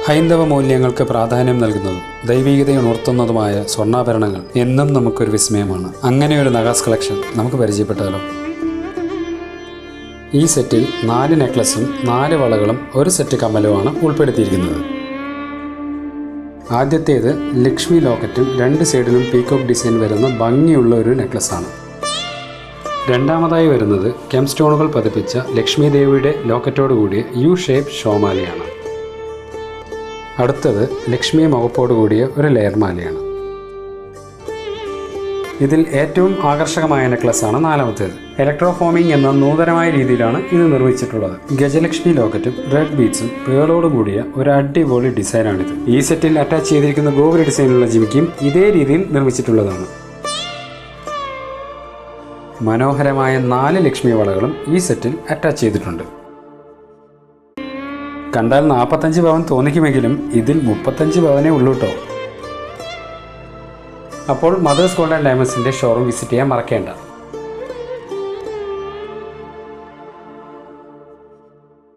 ഹൈന്ദവ മൂല്യങ്ങൾക്ക് പ്രാധാന്യം നൽകുന്നതും ദൈവികതയുണർത്തുന്നതുമായ സ്വർണ്ണാഭരണങ്ങൾ എന്നും നമുക്കൊരു വിസ്മയമാണ്. അങ്ങനെ ഒരു നഗാസ് കളക്ഷൻ നമുക്ക് പരിചയപ്പെട്ടാലോ? ഈ സെറ്റിൽ 4 നെക്ലസും 4 വളകളും ഒരു സെറ്റ് കമ്മലുമാണ് ഉൾപ്പെടുത്തിയിരിക്കുന്നത്. ആദ്യത്തേത് ലക്ഷ്മി ലോക്കറ്റും 2 സൈഡിലും പീകോക്ക് ഡിസൈൻ വരുന്ന ഭംഗിയുള്ള ഒരു നെക്ലസാണ്. രണ്ടാമതായി വരുന്നത് കെം സ്റ്റോണുകൾ പതിപ്പിച്ച ലക്ഷ്മി ദേവിയുടെ ലോക്കറ്റോട് കൂടിയ യു ഷേപ്പ് ഷോമാലയാണ്. അടുത്തത് ലക്ഷ്മി മുഖപ്പോട് കൂടിയ ഒരു ലെയർ മാലയാണ്. ഇതിൽ ഏറ്റവും ആകർഷകമായ നെക്ലസാണ് 4മത്തേത്. ഇലക്ട്രോഫോമിംഗ് എന്ന നൂതനമായ രീതിയിലാണ് ഇത് നിർമ്മിച്ചിട്ടുള്ളത്. ഗജലക്ഷ്മി ലോക്കറ്റും റെഡ് ബീഡ്സും പേളോട് കൂടിയ ഒരു അടിപൊളി ഡിസൈനാണിത്. ഈ സെറ്റിൽ അറ്റാച്ച് ചെയ്തിരിക്കുന്ന ഗോപുര ഡിസൈനുള്ള ജിമിക്കും ഇതേ രീതിയിൽ നിർമ്മിച്ചിട്ടുള്ളതാണ്. മനോഹരമായ 4 ലക്ഷ്മി വളകളും ഈ സെറ്റിൽ അറ്റാച്ച് ചെയ്തിട്ടുണ്ട്. കണ്ടാൽ 45 പവൻ തോന്നിക്കുമെങ്കിലും ഇതിൽ 35 പവനേ ഉള്ളൂ കേട്ടോ. അപ്പോൾ മദേഴ്സ് ഗോൾഡ് ആൻഡ് ഡയമണ്ട്സിൻ്റെ ഷോറൂം വിസിറ്റ് ചെയ്യാൻ മറക്കേണ്ട.